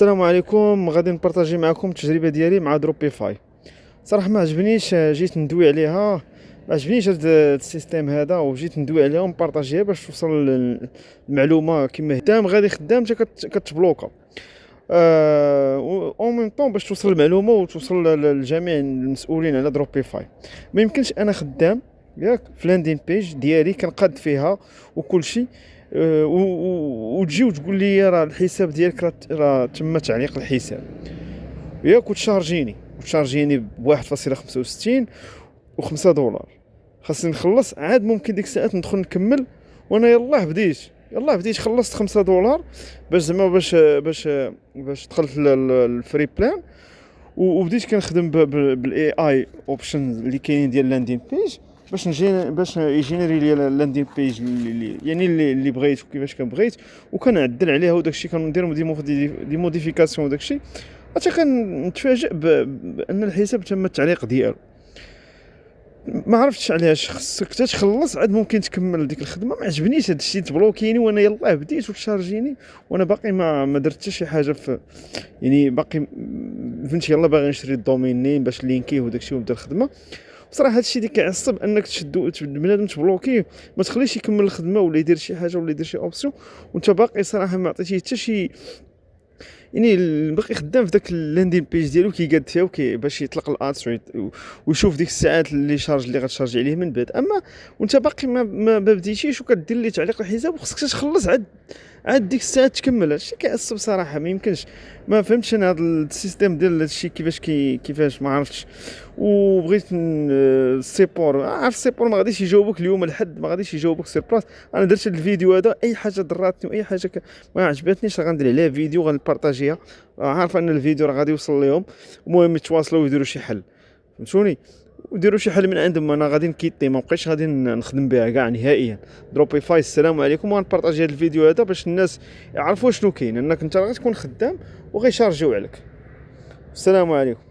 السلام عليكم. غادي نبارطاجي معكم التجربه ديالي مع دروبيفاي. صراحه ما عجبنيش، جيت ندوي عليها. ما عجبنيش هذا السيستيم هذا، وجيت ندوي عليها ونبارطاجيها باش توصل المعلومه كما خدام. غادي خدام حتى كتبلوكا او ميم طون باش توصل المعلومه وتوصل لجميع المسؤولين على دروبيفاي. ما يمكنش انا خدام ياك في لاندين بيج ديالي كنقاد فيها وكل شيء، وتجي وتقول لي راه الحساب ديالك راه تم تعليق الحساب ياك، وتشارجيني ب 1.65 و5 دولار. خاصني نخلص عاد. ممكن ديك الساعات ندخل نكمل وانا يلاه بديت خلصت 5 دولار باش زعما باش دخلت الفري بلان، وبديت كنخدم بالاي اي اوبشن اللي كاينين ديال لاندين بيج باش يجينيري لي لاندين بيج يعني اللي بغيت وكيفاش كنبغيت، وكنعدل عليها وداكشي كندير دي موديفيكاسيون وداكشي حتى كنتفاجئ بان الحساب تم التعليق ديالو. ما عرفتش علاش خصك حتى تخلص عاد ممكن تكمل ديك الخدمه. ما عجبنيش هذا الشيء، تبلوكيني وانا يلاه بديت وتشارجيني وانا باقي ما درت حتى شي حاجه في، يعني باقي فهمتي. يلاه باغي نشري الدومين نيم باش لينكيه وداكشي ونبدا الخدمه. بصراحه هادشي اللي كيعصب انك تشدو بنادم تبلوكيه، ما تخليش يكمل الخدمه ولا يدير شي حاجه ولا يدير شي اوبسيون وانت باقي صراحه ما عطيتيه حتى شي، يعني باقي خدام في داك اللاندين بيج ديالو كيقاد فيها باش يطلق الادس ويشوف ديك الساعات اللي غتشارجي عليه من بعد. اما وانت باقي ما بديتيش وكدير لي تعليق الحساب وخصك تخلص عاد ديك الساعات تكمل. هادشي كيعصب صراحه. ما يمكنش. ما فهمتش انا هذا السيستيم ديال هادشي كيفاش ما عرفتش. وبغيت السيبور، عارف السيبور ما غاديش يجاوبك اليوم الحد، ما غاديش يجاوبك سير بلاص. انا درت هذا الفيديو هذا، اي حاجه ضراتني واي حاجه ما عجبتنيش غندير عليها فيديو غنبارطاجيها. عارف ان الفيديو راه غادي يوصل لهم. المهم يتواصلوا ويديروا شي حل، فهمتوني، وديروا شي حل من عندهم. انا غادي نكيطي، ما بقيتش غادي نخدم بها كاع نهائيا. دروبيفاي السلام عليكم. وغنبارطاجي هذا الفيديو هذا باش الناس يعرفوا شنو كاين، انك انت غتكون خدام وغيشارجيو عليك. السلام عليكم.